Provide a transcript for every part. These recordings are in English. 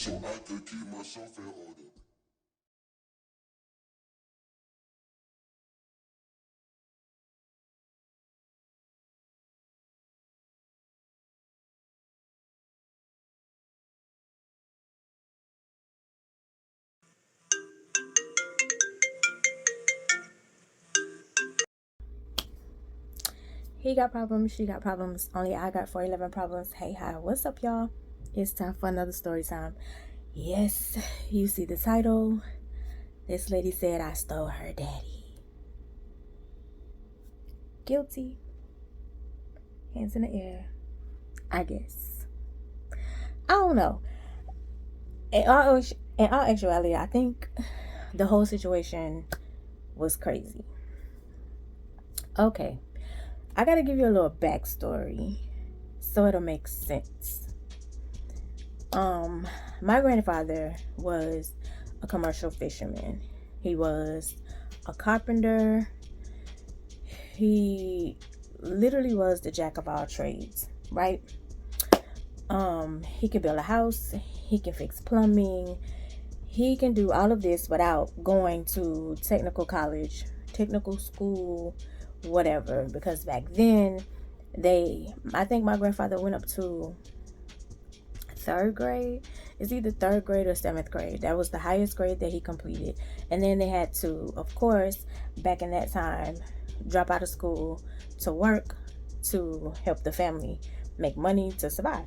so I could keep myself in order. He got problems, she got problems. Only I got 411 problems. Hey, hi, what's up, y'all? It's time for another story time. Yes, you see the title. This lady said I stole her daddy. Guilty. Hands in the air. I guess. I don't know. In all actuality, I think the whole situation was crazy. Okay, I gotta give you a little backstory so it'll make sense. My grandfather was a commercial fisherman. He was a carpenter. He literally was the jack of all trades, right? He can build a house, he can fix plumbing, he can do all of this without going to technical college, technical school, whatever. Because back then, I think my grandfather went up to third grade. It's either third grade or seventh grade. That was the highest grade that he completed. And then they had to, of course, back in that time, drop out of school to work to help the family make money to survive.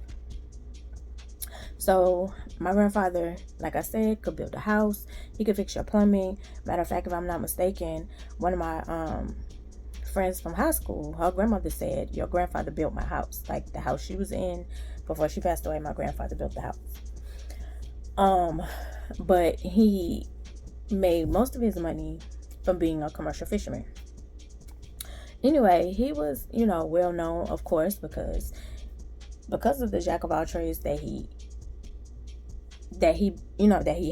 So my grandfather, like I said, could build a house. He could fix your plumbing. Matter of fact, if I'm not mistaken, one of my friends from high school, her grandmother said, your grandfather built my house. Like the house she was in before she passed away, my grandfather built the house. But he made most of his money from being a commercial fisherman. Anyway, he was, well known, of course, because of the jack of all trades that he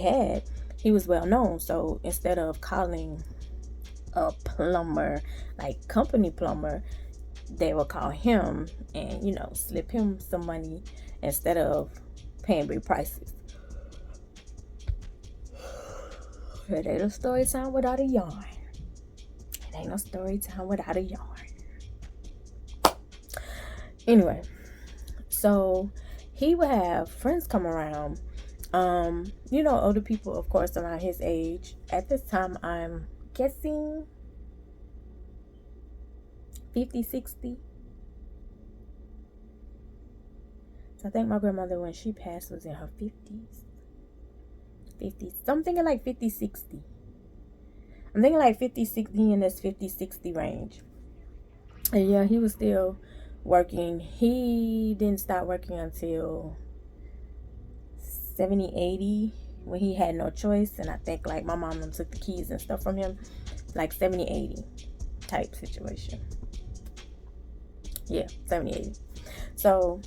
had. He was well known. So instead of calling a plumber, like company plumber, they would call him and slip him some money instead of paying big prices. It ain't no story time without a yarn. It ain't no story time without a yarn. Anyway, so he would have friends come around. Older people, of course, around his age. At this time, I'm guessing 50, 60. So I think my grandmother, when she passed, was in her 50s. 50s. So I'm thinking like 50, 60. I'm thinking like 50, 60 in this 50, 60 range. And yeah, he was still working. He didn't start working until 70, 80, when he had no choice. And I think like my mom took the keys and stuff from him. Like 70, 80 type situation. Yeah, 70, 80. So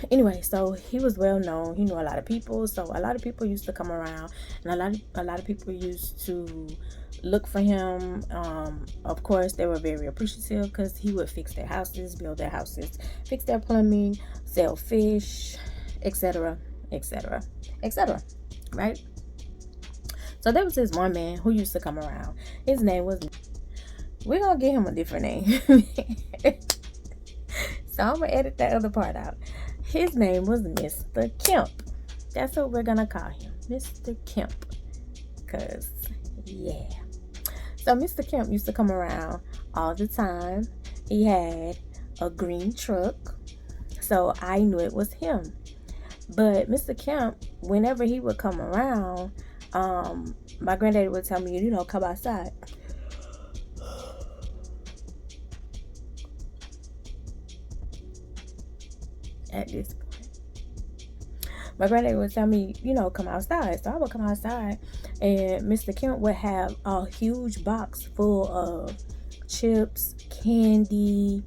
anyway, so he was well known. He knew a lot of people, so a lot of people used to come around, and a lot of people used to look for him. Of course, they were very appreciative because he would fix their houses, build their houses, fix their plumbing, sell fish, etc., etc., etc. Right? So there was this one man who used to come around. His name was, we're gonna give him a different name. So I'm gonna edit that other part out. His name was Mr. Kemp. That's what we're gonna call him, Mr. Kemp. Cause yeah. So Mr. Kemp used to come around all the time. He had a green truck, so I knew it was him. But Mr. Kemp, whenever he would come around, my granddaddy would tell me, come outside. At this point, my granddaddy would tell me, come outside. So I would come outside, and Mr. Kemp would have a huge box full of chips, candy,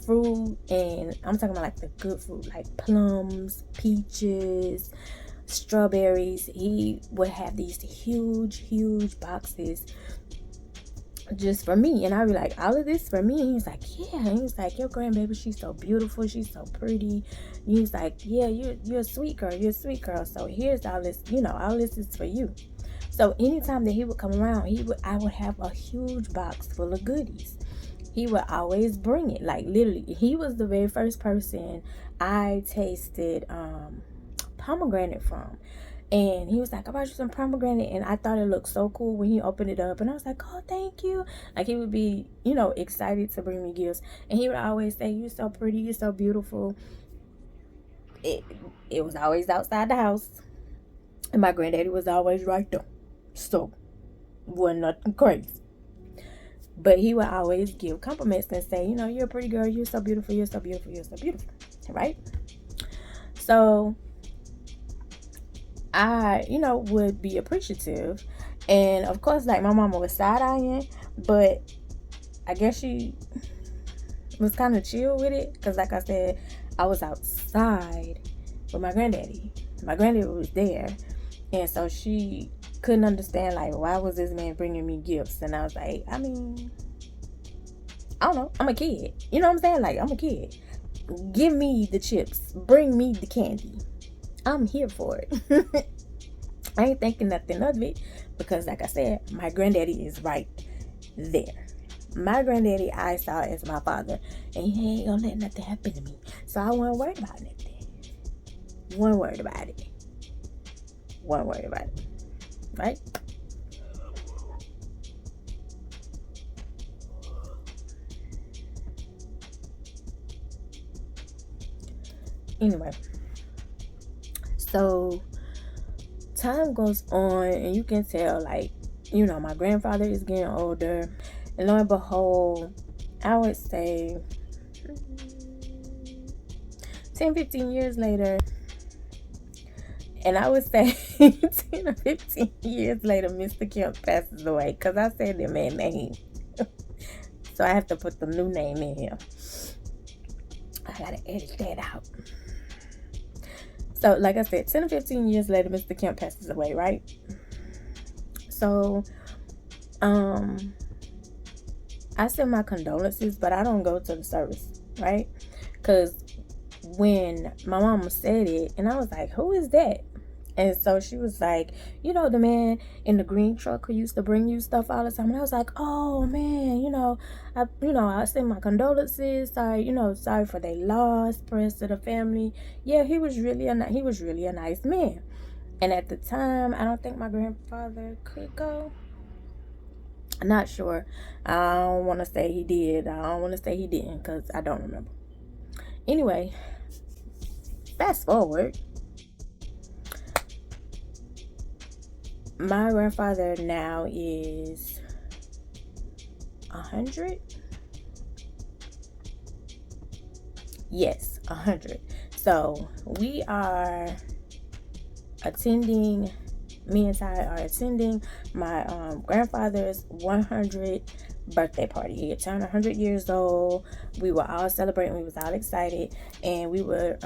fruit, and I'm talking about like the good fruit, like plums, peaches, strawberries. He would have these huge boxes just for me. And I'd be like, all of this for me? And he's like, yeah. And he's like, your grandbaby, she's so beautiful, she's so pretty. And he's like, yeah, you're a sweet girl, you're a sweet girl. So here's all this, all this is for you. So anytime that he would come around, I would have a huge box full of goodies. He would always bring it. Like, literally, he was the very first person I tasted pomegranate from. And he was like, I brought you some pomegranate. And I thought it looked so cool when he opened it up. And I was like, oh, thank you. Like, he would be, excited to bring me gifts. And he would always say, you're so pretty, you're so beautiful. It was always outside the house. And my granddaddy was always right there. So, wasn't nothing crazy. But he would always give compliments and say, you're a pretty girl, you're so beautiful, you're so beautiful, you're so beautiful. Right? So I, would be appreciative. And of course, like, my mama was side-eyeing, but I guess she was kind of chill with it. Because like I said, I was outside with my granddaddy. My granddaddy was there. And so she couldn't understand, like, why was this man bringing me gifts? And I was like, I don't know. I'm a kid. You know what I'm saying? Like, I'm a kid. Give me the chips. Bring me the candy. I'm here for it. I ain't thinking nothing of it because, like I said, my granddaddy is right there. My granddaddy I saw as my father, and he ain't gonna let nothing happen to me. So I wasn't worried about nothing. One word about it. Right? Anyway, so time goes on, and you can tell, like, my grandfather is getting older, and lo and behold, I would say 10-15 years later, and I would say 10 or 15 years later, Mr. Kemp passes away, because I said the man's name. So I have to put the new name in here. I gotta edit that out. So, like I said, 10 or 15 years later, Mr. Kemp passes away, right? So, I send my condolences, but I don't go to the service, right? Because when my mama said it, and I was like, who is that? And so she was like, the man in the green truck who used to bring you stuff all the time. And I was like, oh man, I send my condolences. Sorry, sorry for their loss. Prayers to the family. Yeah, he was really a nice man. And at the time, I don't think my grandfather could go. I'm not sure. I don't want to say he did. I don't want to say he didn't because I don't remember. Anyway, fast forward. My grandfather now is 100. Yes, 100. So we are attending. Me and Ty are attending my grandfather's 100 birthday party. He had turned 100 years old. We were all celebrating. We was all excited, and we were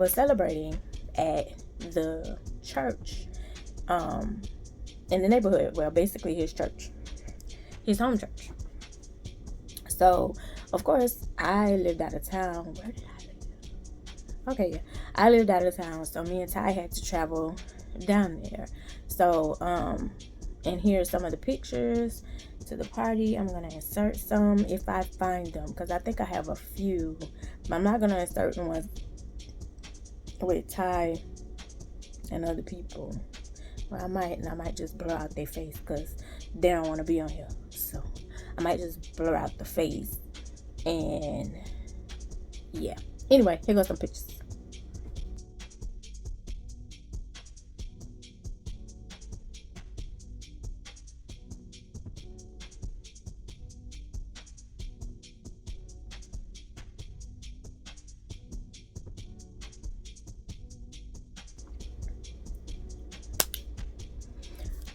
celebrating at the church. In the neighborhood, well, basically his church, his home church. So, of course, I lived out of town. Where did I live? Okay, yeah, I lived out of town, so me and Ty had to travel down there. So, and here's some of the pictures to the party. I'm gonna insert some if I find them, because I think I have a few, but I'm not gonna insert the ones with Ty and other people. Well, I might just blur out their face because they don't want to be on here. So I might just blur out the face. And yeah. Anyway, here goes some pictures.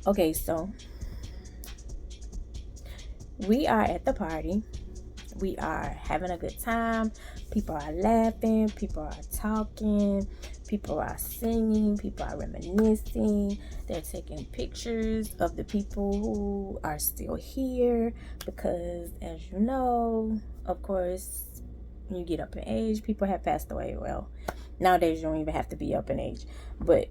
Okay, so we are at the party. We are having a good time. People are laughing. People are talking. People are singing, people are reminiscing, they're taking pictures of the people who are still here, because as you know, of course, when you get up in age, people have passed away. Well, nowadays you don't even have to be up in age, but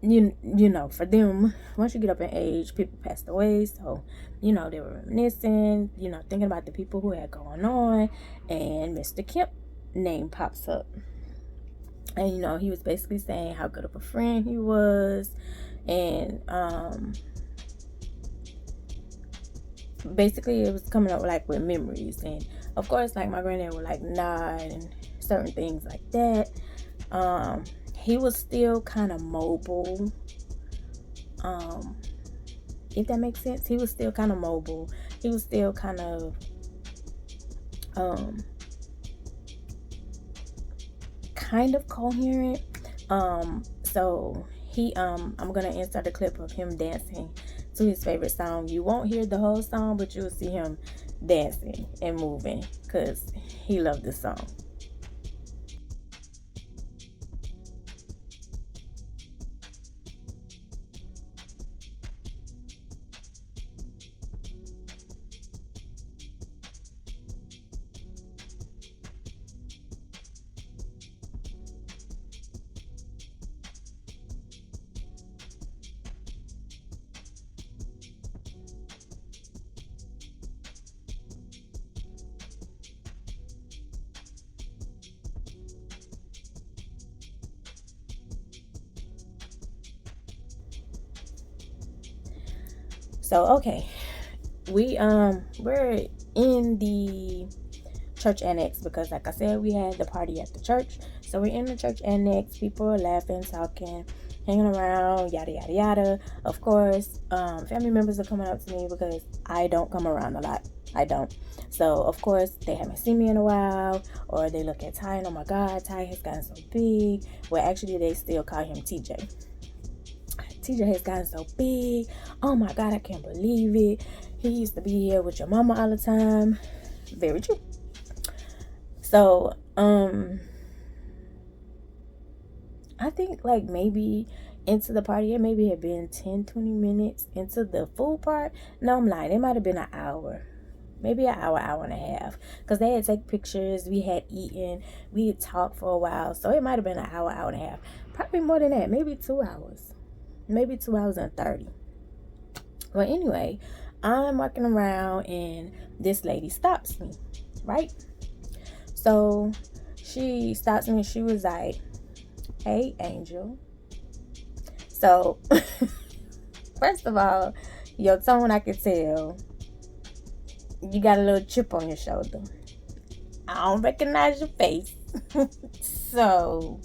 you know, for them, once you get up in age, people passed away. So, you know, they were reminiscing, you know, thinking about the people who had gone on, and Mr. Kemp name pops up. And, you know, he was basically saying how good of a friend he was. And basically it was coming up like with memories. And of course, like, my granddad would like nod and certain things like that. He was still kind of mobile. If that makes sense. He was still kind of mobile. He was still kind of coherent. So he I'm gonna insert a clip of him dancing to his favorite song. You won't hear the whole song, but you'll see him dancing and moving because he loved this song. So okay, we're in the church annex because, like I said, we had the party at the church. So we're in the church annex. People are laughing, talking, hanging around, yada yada yada. Of course, family members are coming up to me because I don't come around a lot. I don't. So of course they haven't seen me in a while, or they look at Ty and, oh my God, Ty has gotten so big. Well, actually they still call him TJ. TJ has gotten so big. Oh my God, I can't believe it. He used to be here with your mama all the time. Very true. So, I think like maybe into the party, it maybe had been 10-20 minutes into the food part. No, I'm lying. It might have been an hour. Maybe an hour, hour and a half. Because they had take pictures. We had eaten. We had talked for a while. So it might have been an hour, hour and a half. Probably more than that. Maybe 2 hours. Maybe 2 hours and 30. Well, anyway, I'm walking around and this lady stops me, right? So she stops me and she was like, "Hey, Angel." So, first of all, your tone, I could tell you got a little chip on your shoulder. I don't recognize your face. So,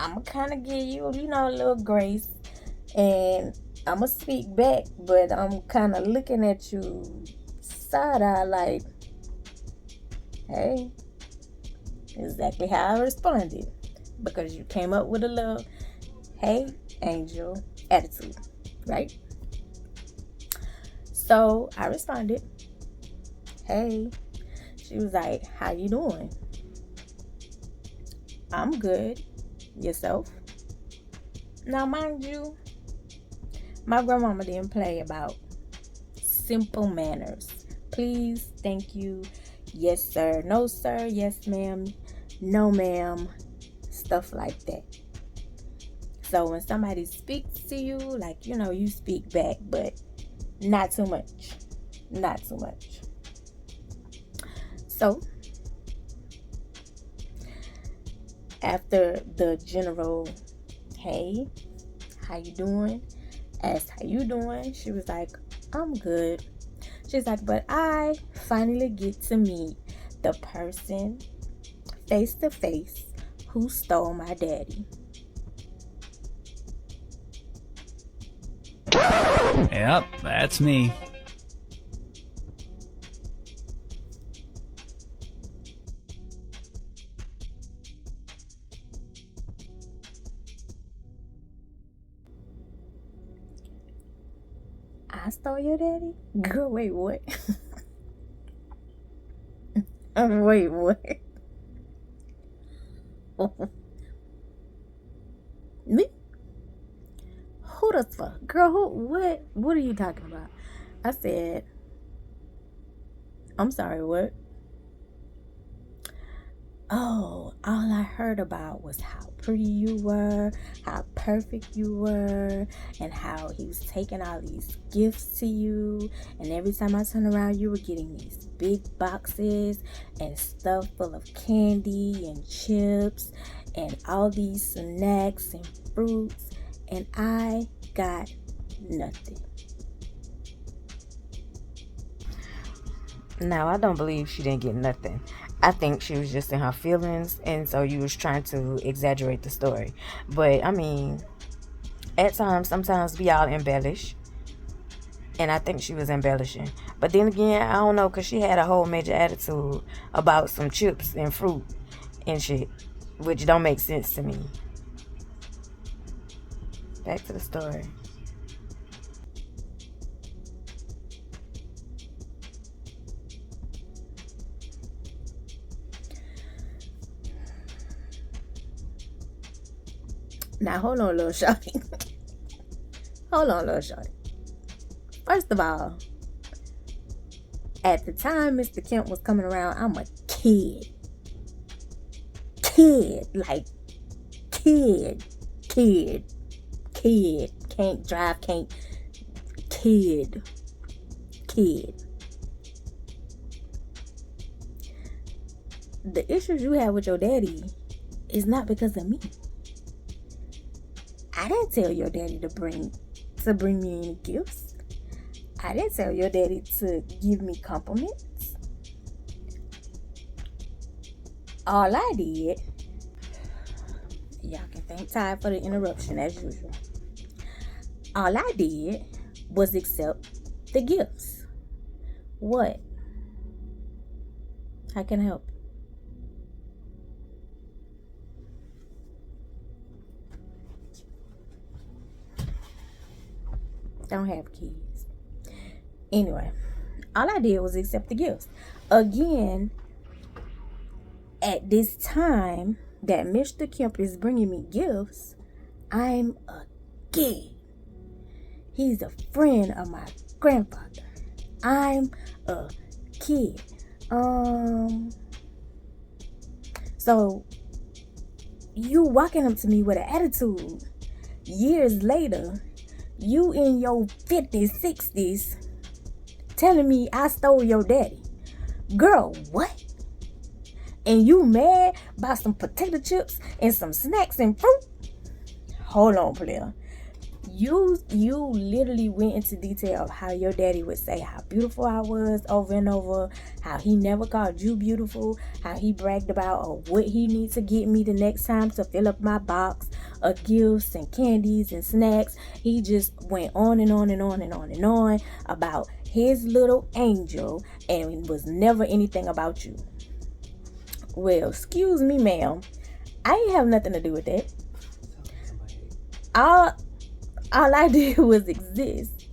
I'm going to kind of give you, a little grace. And I'm going to speak back, but I'm kind of looking at you side-eye like, hey, exactly how I responded. Because you came up with a little, "Hey, Angel" attitude, right? So I responded, "Hey." She was like, "How you doing?" "I'm good. Yourself?" Now, mind you, my grandmama didn't play about simple manners. Please, thank you, yes sir, no sir, yes ma'am, no ma'am, stuff like that. So when somebody speaks to you, like, you speak back, but not too much. Not too much. So after the general, "Hey, how you doing?" asked, "How you doing?" she was like, "I'm good." She's like, "But I finally get to meet the person face to face who stole my daddy." Yep, that's me. "I stole your daddy?" Girl, wait, what? Wait, what? sued us for? Girl, what are you talking about? I said, I'm sorry, what? Oh, all I heard about was how pretty you were, how perfect you were, and how he was taking all these gifts to you. And every time I turned around, you were getting these big boxes and stuff full of candy and chips and all these snacks and fruits. And I got nothing. Now, I don't believe she didn't get nothing. I think she was just in her feelings, and so you was trying to exaggerate the story. But, I mean, at times, sometimes we all embellish, and I think she was embellishing. But then again, I don't know, because she had a whole major attitude about some chips and fruit and shit, which don't make sense to me. Back to the story. Now, hold on, little shorty. Hold on, little shorty. First of all, at the time Mr. Kemp was coming around, I'm a kid. Like, kid. Can't drive, kid. The issues you have with your daddy is not because of me. I didn't tell your daddy to bring me any gifts. I didn't tell your daddy to give me compliments. All I did, y'all can thank Ty for the interruption as usual. All I did was accept the gifts. What? How can I help? Don't have kids. Anyway, all I did was accept the gifts. Again, at this time that Mr. Kemp is bringing me gifts, I'm a kid. He's a friend of my grandfather. I'm a kid. So you walking up to me with an attitude. Years later, you in your 50s, 60s, telling me I stole your daddy. Girl, what? And you mad about some potato chips and some snacks and fruit? Hold on, player. You literally went into detail of how your daddy would say how beautiful I was over and over, how he never called you beautiful, how he bragged about what he needs to get me the next time to fill up my box of gifts and candies and snacks. He just went on and on and on and on and on about his little angel, and it was never anything about you. Well, excuse me, ma'am. I ain't have nothing to do with that. All I did was exist.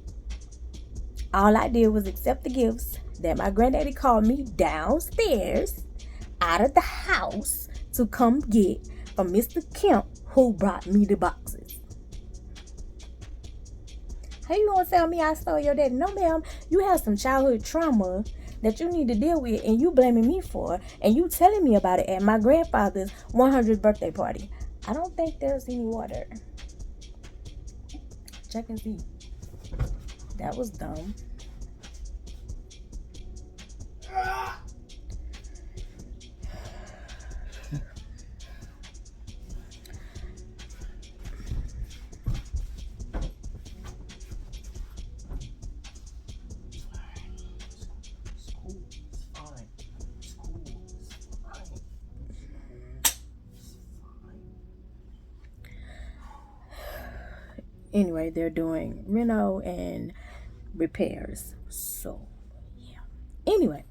All I did was accept the gifts that my granddaddy called me downstairs out of the house to come get from Mr. Kemp, who brought me the boxes. How you gonna tell me I stole your daddy? No, ma'am. You have some childhood trauma that you need to deal with, and you blaming me for, and you telling me about it at my grandfather's 100th birthday party. I don't think there's any water. Check and see. That was dumb. Anyway, they're doing reno and repairs. So, yeah. Anyway,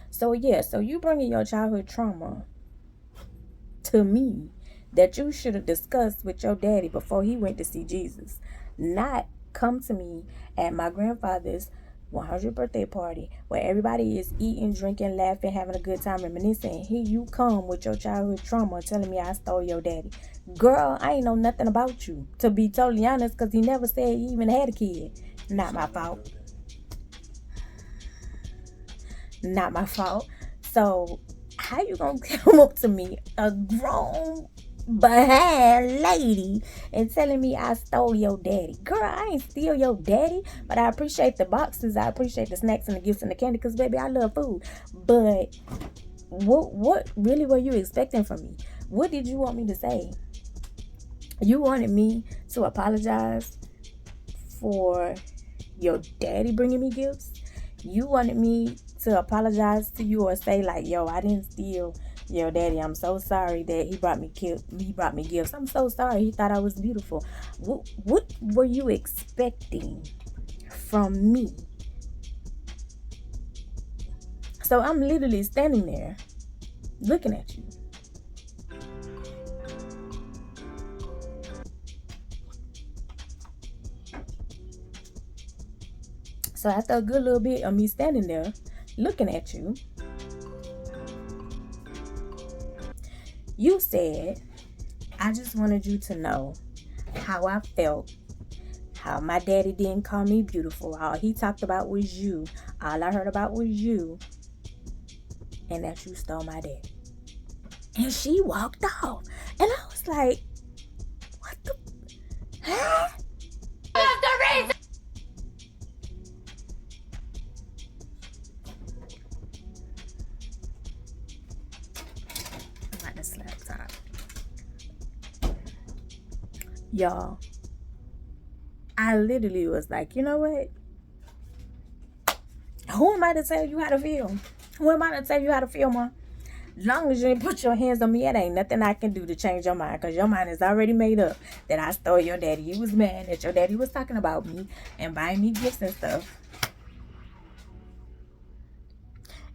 so you bringing your childhood trauma to me that you should have discussed with your daddy before he went to see Jesus. Not come to me at my grandfather's 100th birthday party where everybody is eating, drinking, laughing, having a good time, reminiscing. Here you come with your childhood trauma telling me I stole your daddy. Girl, I ain't know nothing about you, to be totally honest, because he never said he even had a kid. Not my fault. Not my fault. So how you gonna come up to me, a grown behind lady, and telling me I stole your daddy? Girl, I ain't steal your daddy, but I appreciate the boxes, I appreciate the snacks and the gifts and the candy, because baby, I love food. But what really were you expecting from me? What did you want me to say? You wanted me to apologize for your daddy bringing me gifts? You wanted me to apologize to you or say like, yo, I didn't steal your daddy. I'm so sorry that he brought me gifts. I'm so sorry. He thought I was beautiful. What were you expecting from me? So I'm literally standing there looking at you. So after a good little bit of me standing there looking at you, you said, I just wanted you to know how I felt, how my daddy didn't call me beautiful. All he talked about was you. All I heard about was you. And that you stole my daddy. And she walked off. And I was like, what the? Huh? That's the reason. I'm about to slap top. Y'all, I literally was like, you know what? Who am I to tell you how to feel? Who am I to tell you how to feel, Mom? As long as you ain't put your hands on me, it ain't nothing I can do to change your mind, because your mind is already made up that I stole your daddy. You was mad that your daddy was talking about me and buying me gifts and stuff.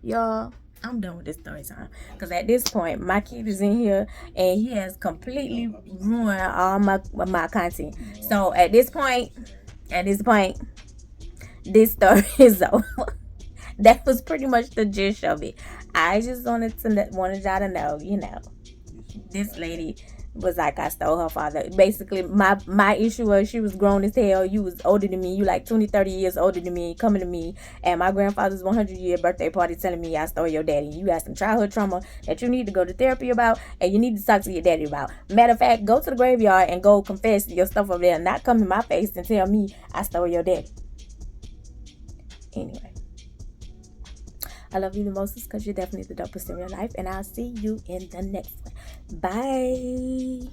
Y'all, I'm done with this story time, because at this point my kid is in here and he has completely ruined all my content. So at this point this story is over. That was pretty much the gist of it. I just wanted y'all to know, you know, this lady was like, I stole her father. Basically, my issue was she was grown as hell. You was older than me. You like 20, 30 years older than me, coming to me at my grandfather's 100-year birthday party telling me I stole your daddy. You got some childhood trauma that you need to go to therapy about, and you need to talk to your daddy about. Matter of fact, go to the graveyard and go confess your stuff over there, not come in my face and tell me I stole your daddy. Anyway, I love you the most because you're definitely the dopest in your life, and I'll see you in the next one. Bye.